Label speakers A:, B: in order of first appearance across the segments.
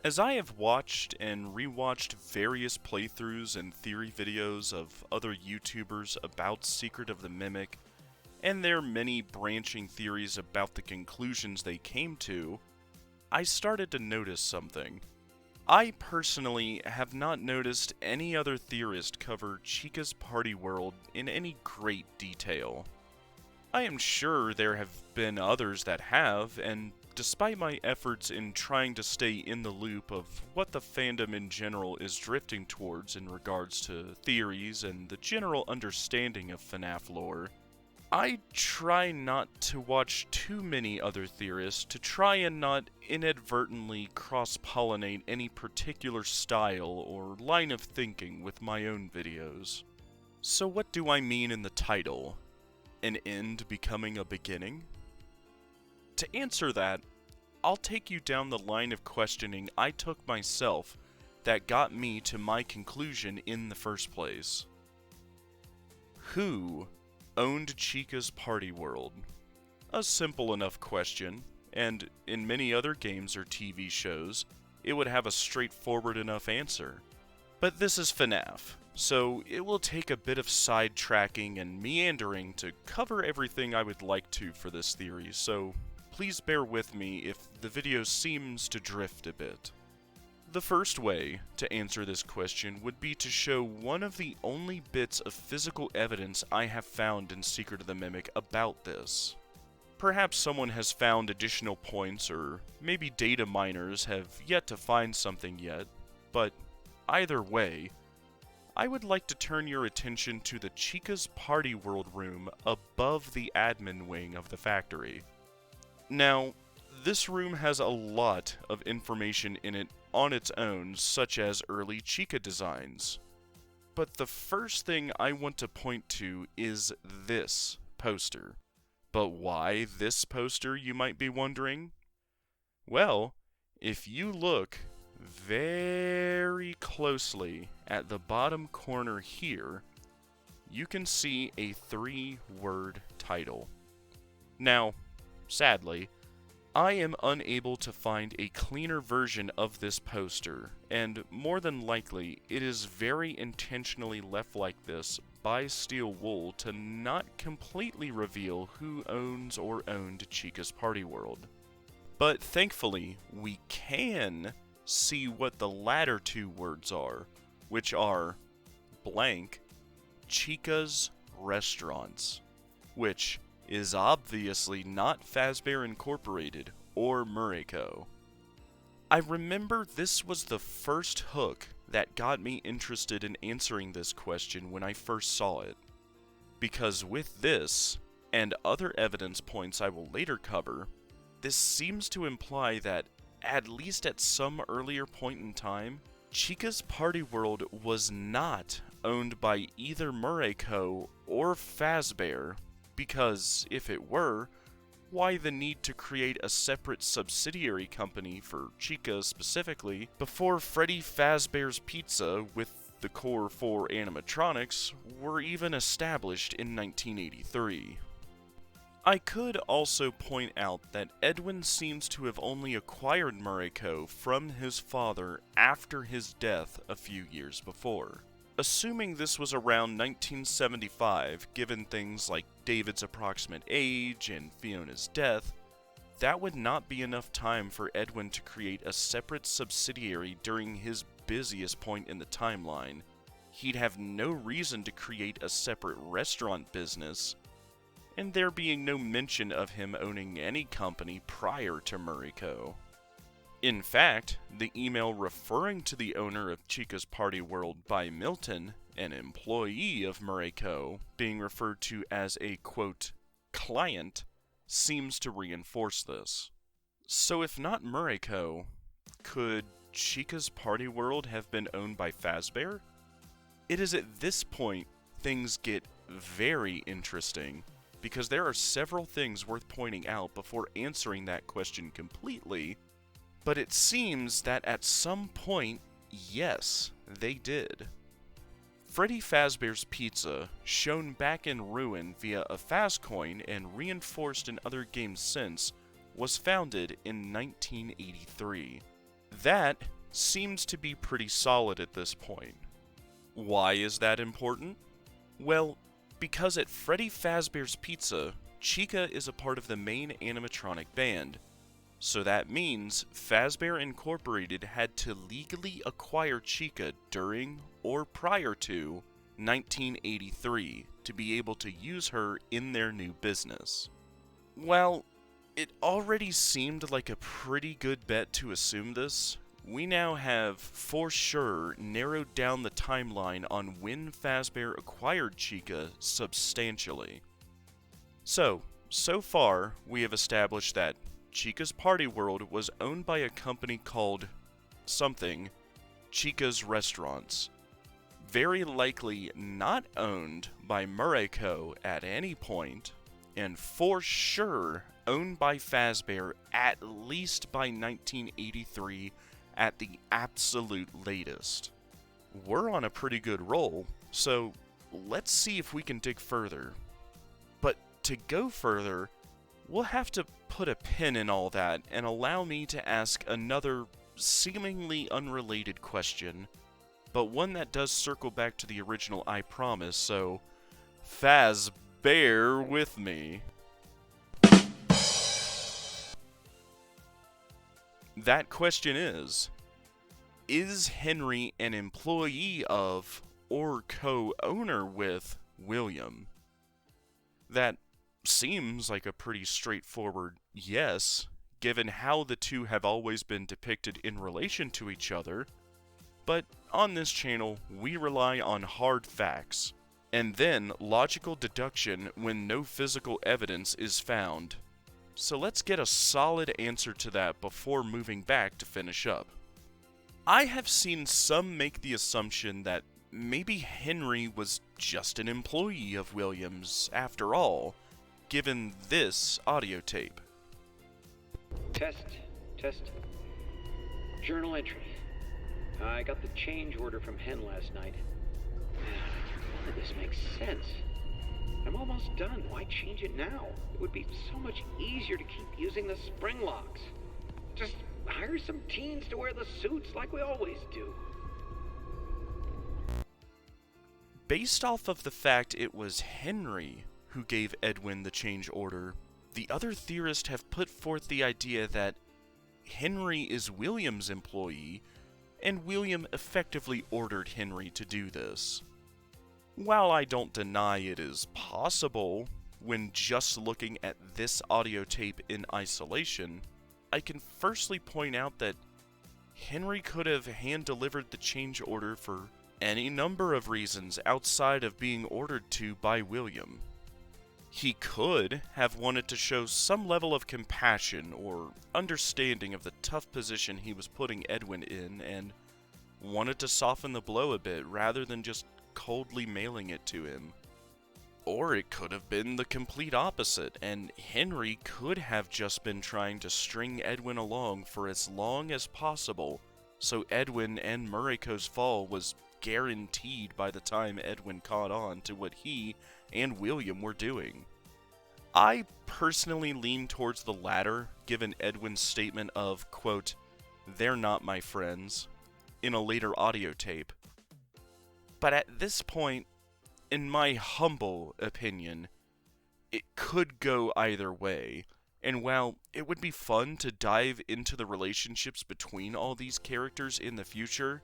A: As I have watched and rewatched various playthroughs and theory videos of other YouTubers about Secret of the Mimic, and their many branching theories about the conclusions they came to, I started to notice something. I personally have not noticed any other theorist cover Chica's party world in any great detail. I am sure there have been others that have, and despite my efforts in trying to stay in the loop of what the fandom in general is drifting towards in regards to theories and the general understanding of FNAF lore, I try not to watch too many other theorists to try and not inadvertently cross-pollinate any particular style or line of thinking with my own videos. So what do I mean in the title? An end becoming a beginning? To answer that, I'll take you down the line of questioning I took myself that got me to my conclusion in the first place. Who owned Chica's party world? A simple enough question, and in many other games or TV shows, it would have a straightforward enough answer. But this is FNAF, so it will take a bit of sidetracking and meandering to cover everything I would like to for this theory, so please bear with me if the video seems to drift a bit. The first way to answer this question would be to show one of the only bits of physical evidence I have found in Secret of the Mimic about this. Perhaps someone has found additional points, or maybe data miners have yet to find something yet, but either way, I would like to turn your attention to the Chica's Party World room above the admin wing of the factory. Now, this room has a lot of information in it on its own, such as early Chica designs. But the first thing I want to point to is this poster. But why this poster, you might be wondering? Well, if you look very closely at the bottom corner here, you can see a 3-word title. Now, sadly, I am unable to find a cleaner version of this poster, and more than likely, it is very intentionally left like this by Steel Wool to not completely reveal who owns or owned Chica's Party World. But thankfully, we can see what the latter 2 words are, which are blank Chica's Restaurants, which is obviously not Fazbear Incorporated or Murray-Co. I remember this was the first hook that got me interested in answering this question when I first saw it, because with this, and other evidence points I will later cover, this seems to imply that, at least at some earlier point in time, Chica's Party World was not owned by either Murray-Co or Fazbear, because if it were, why the need to create a separate subsidiary company for Chica specifically before Freddy Fazbear's Pizza with the core 4 animatronics were even established in 1983? I could also point out that Edwin seems to have only acquired Murray-Co from his father after his death a few years before. Assuming this was around 1975, given things like David's approximate age and Fiona's death, that would not be enough time for Edwin to create a separate subsidiary during his busiest point in the timeline. He'd have no reason to create a separate restaurant business, and there being no mention of him owning any company prior to Murray-Co. In fact, the email referring to the owner of Chica's Party World by Milton, an employee of Murray-Co, being referred to as a, quote, client, seems to reinforce this. So if not Murray-Co, could Chica's Party World have been owned by Fazbear? It is at this point things get very interesting, because there are several things worth pointing out before answering that question completely. But it seems that at some point, yes, they did. Freddy Fazbear's Pizza, shown back in Ruin via a Fazcoin and reinforced in other games since, was founded in 1983. That seems to be pretty solid at this point. Why is that important? Well, because at Freddy Fazbear's Pizza, Chica is a part of the main animatronic band. So that means Fazbear Incorporated had to legally acquire Chica during or prior to 1983 to be able to use her in their new business. Well, it already seemed like a pretty good bet to assume this. We now have, for sure, narrowed down the timeline on when Fazbear acquired Chica substantially. So far, we have established that Chica's Party World was owned by a company called something, Chica's Restaurants. Very likely not owned by Murray Co. at any point, and for sure owned by Fazbear at least by 1983 at the absolute latest. We're on a pretty good roll, so let's see if we can dig further. But to go further, we'll have to put a pin in all that and allow me to ask another seemingly unrelated question, but one that does circle back to the original I Promise, so Faz, bear with me. That question is Henry an employee of or co-owner with William? That seems like a pretty straightforward yes, given how the two have always been depicted in relation to each other, but on this channel, we rely on hard facts, and then logical deduction when no physical evidence is found. So let's get a solid answer to that before moving back to finish up. I have seen some make the assumption that maybe Henry was just an employee of Williams after all, given this audio tape.
B: Test. Journal entry. I got the change order from Hen last night. None of this makes sense. I'm almost done. Why change it now? It would be so much easier to keep using the spring locks. Just hire some teens to wear the suits like we always do.
A: Based off of the fact it was Henry who gave Edwin the change order, the other theorists have put forth the idea that Henry is William's employee, and William effectively ordered Henry to do this. While I don't deny it is possible, when just looking at this audio tape in isolation, I can firstly point out that Henry could have hand-delivered the change order for any number of reasons outside of being ordered to by William. He could have wanted to show some level of compassion or understanding of the tough position he was putting Edwin in and wanted to soften the blow a bit rather than just coldly mailing it to him. Or it could have been the complete opposite, and Henry could have just been trying to string Edwin along for as long as possible, so Edwin and Muriko's fall was guaranteed by the time Edwin caught on to what he and William were doing. I personally lean towards the latter, given Edwin's statement of, quote, "They're not my friends," in a later audio tape. But at this point, in my humble opinion, it could go either way, and while it would be fun to dive into the relationships between all these characters in the future,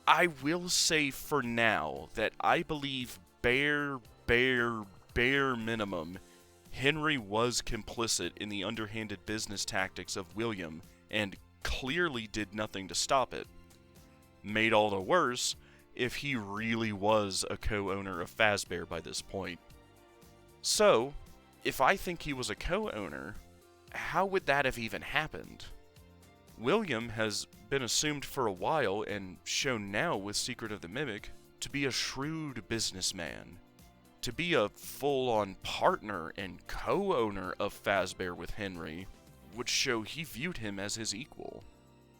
A: I will say for now that I believe bare minimum, Henry was complicit in the underhanded business tactics of William, and clearly did nothing to stop it. Made all the worse if he really was a co-owner of Fazbear by this point. So, if I think he was a co-owner, how would that have even happened? William has been assumed for a while, and shown now with Secret of the Mimic, to be a shrewd businessman. To be a full-on partner and co-owner of Fazbear with Henry would show he viewed him as his equal.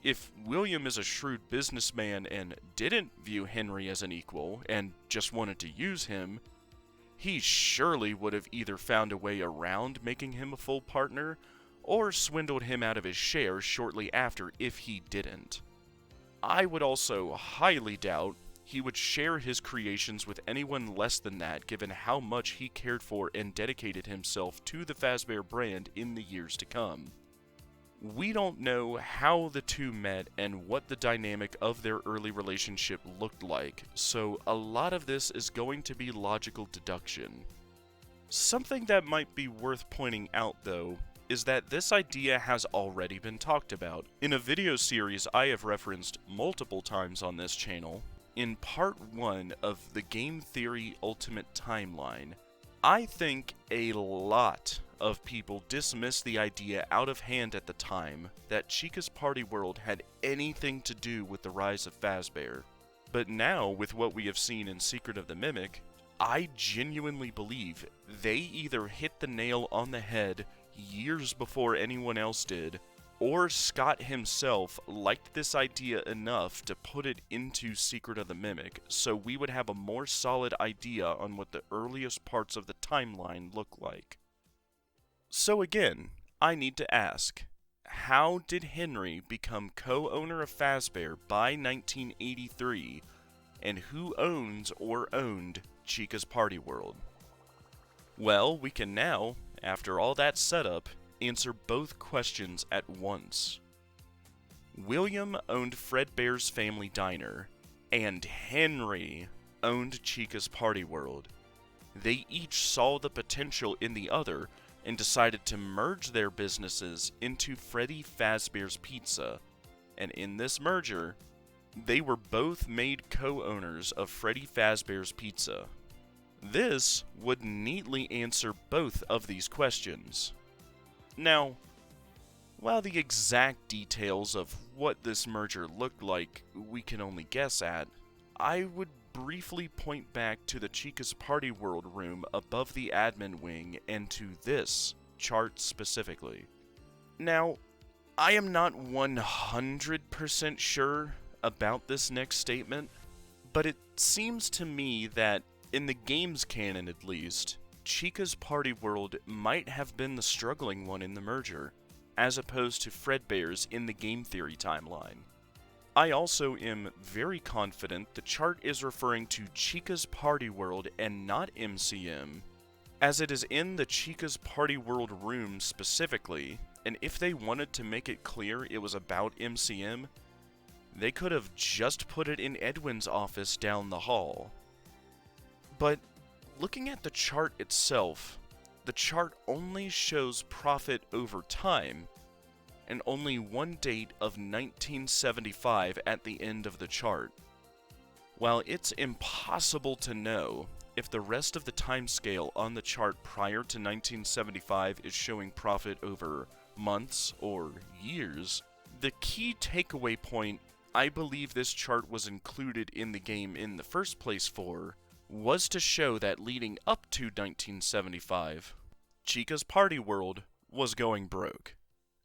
A: If William is a shrewd businessman and didn't view Henry as an equal and just wanted to use him, he surely would have either found a way around making him a full partner, or swindled him out of his shares shortly after if he didn't. I would also highly doubt he would share his creations with anyone less than that, given how much he cared for and dedicated himself to the Fazbear brand in the years to come. We don't know how the two met and what the dynamic of their early relationship looked like, so a lot of this is going to be logical deduction. Something that might be worth pointing out, though, is that this idea has already been talked about in a video series I have referenced multiple times on this channel. In part 1 of the Game Theory Ultimate Timeline, I think a lot of people dismissed the idea out of hand at the time that Chica's Party World had anything to do with the rise of Fazbear. But now, with what we have seen in Secret of the Mimic, I genuinely believe they either hit the nail on the head years before anyone else did, or Scott himself liked this idea enough to put it into Secret of the Mimic, so we would have a more solid idea on what the earliest parts of the timeline look like. So again, I need to ask, how did Henry become co-owner of Fazbear by 1983, and who owns or owned Chica's Party World? Well, we can now, after all that setup, answer both questions at once. William owned Fredbear's Family Diner, and Henry owned Chica's Party World. They each saw the potential in the other and decided to merge their businesses into Freddy Fazbear's Pizza, and in this merger, they were both made co-owners of Freddy Fazbear's Pizza. This would neatly answer both of these questions. Now, while the exact details of what this merger looked like we can only guess at, I would briefly point back to the Chica's Party World room above the admin wing and to this chart specifically. Now, I am not 100% sure about this next statement, but it seems to me that, in the game's canon at least, Chica's Party World might have been the struggling one in the merger, as opposed to Fredbear's in the game theory timeline. I also am very confident the chart is referring to Chica's Party World and not MCM, as it is in the Chica's Party World room specifically, and if they wanted to make it clear it was about MCM, they could have just put it in Edwin's office down the hall. But looking at the chart itself, the chart only shows profit over time, and only one date of 1975 at the end of the chart. While it's impossible to know if the rest of the timescale on the chart prior to 1975 is showing profit over months or years, the key takeaway point I believe this chart was included in the game in the first place for was to show that leading up to 1975, Chica's Party World was going broke,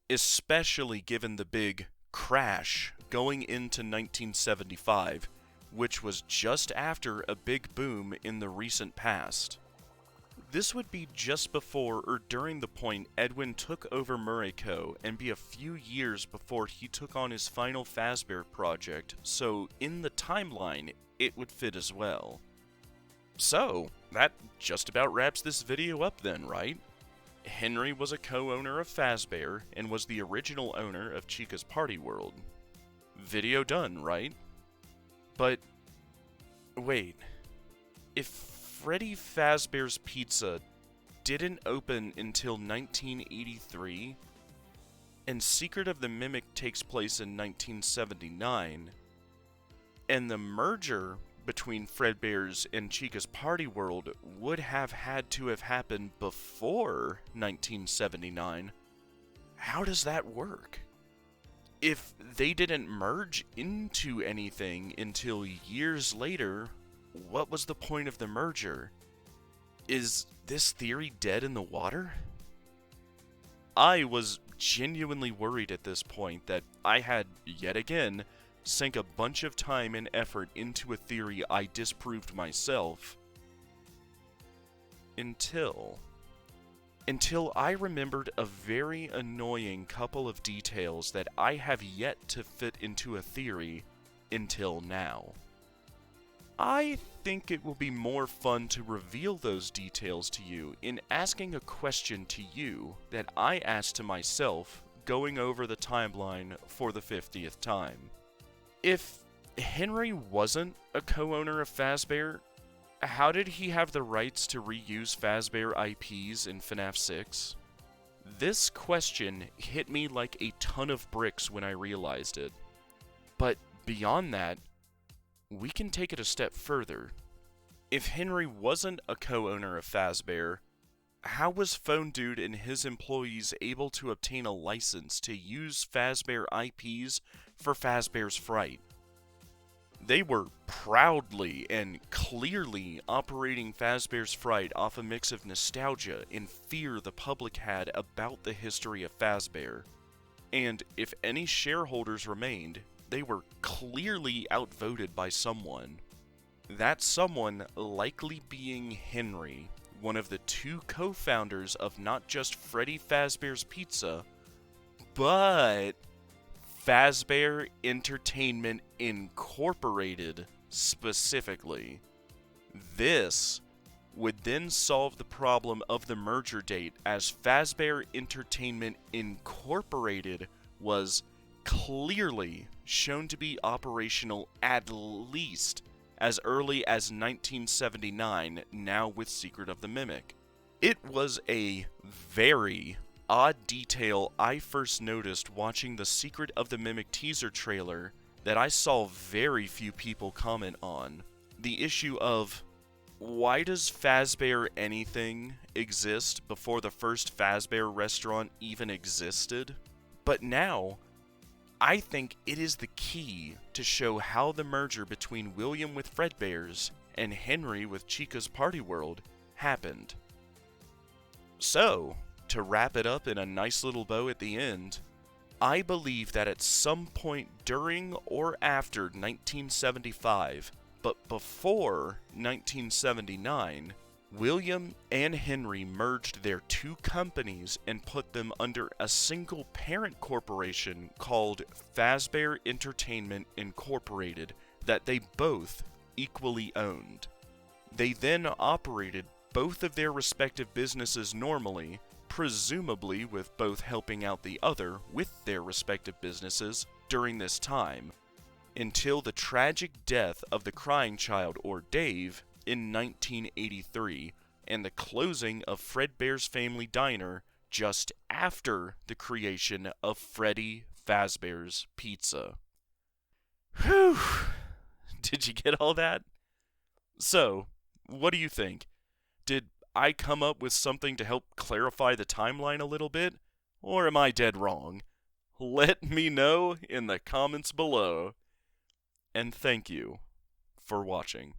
A: especially given the big crash going into 1975, which was just after a big boom in the recent past. This would be just before or during the point Edwin took over Murray Co. and be a few years before he took on his final Fazbear project, so in the timeline, it would fit as well. So, that just about wraps this video up then, right? Henry was a co-owner of Fazbear and was the original owner of Chica's Party World. Video done, right? But, wait, if Freddy Fazbear's Pizza didn't open until 1983, and Secret of the Mimic takes place in 1979, and the merger between Fredbear's and Chica's Party World would have had to have happened before 1979, how does that work? If they didn't merge into anything until years later, what was the point of the merger? Is this theory dead in the water? I was genuinely worried at this point that I had, yet again, sank a bunch of time and effort into a theory I disproved myself. Until until I remembered a very annoying couple of details that I have yet to fit into a theory until now. I think it will be more fun to reveal those details to you in asking a question to you that I asked to myself going over the timeline for the 50th time. If Henry wasn't a co-owner of Fazbear, how did he have the rights to reuse Fazbear IPs in FNAF 6? This question hit me like a ton of bricks when I realized it. But beyond that, we can take it a step further. If Henry wasn't a co-owner of Fazbear, how was Phone Dude and his employees able to obtain a license to use Fazbear IPs for Fazbear's Fright? They were proudly and clearly operating Fazbear's Fright off a mix of nostalgia and fear the public had about the history of Fazbear. And if any shareholders remained, they were clearly outvoted by someone. That someone likely being Henry, one of the two co-founders of not just Freddy Fazbear's Pizza, but Fazbear Entertainment Incorporated specifically. This would then solve the problem of the merger date, as Fazbear Entertainment Incorporated was clearly shown to be operational at least as early as 1979, now with Secret of the Mimic. It was a very odd detail I first noticed watching the Secret of the Mimic teaser trailer that I saw very few people comment on. The issue of, why does Fazbear anything exist before the first Fazbear restaurant even existed? But now, I think it is the key to show how the merger between William with Fredbear's and Henry with Chica's Party World happened. So, to wrap it up in a nice little bow at the end, I believe that at some point during or after 1975, but before 1979, William and Henry merged their two companies and put them under a single parent corporation called Fazbear Entertainment Incorporated that they both equally owned. They then operated both of their respective businesses normally, presumably with both helping out the other with their respective businesses during this time, until the tragic death of the crying child, or Dave, in 1983, and the closing of Fredbear's Family Diner just after the creation of Freddy Fazbear's Pizza. Whew! Did you get all that? So, what do you think? Did I come up with something to help clarify the timeline a little bit? Or am I dead wrong? Let me know in the comments below. And thank you for watching.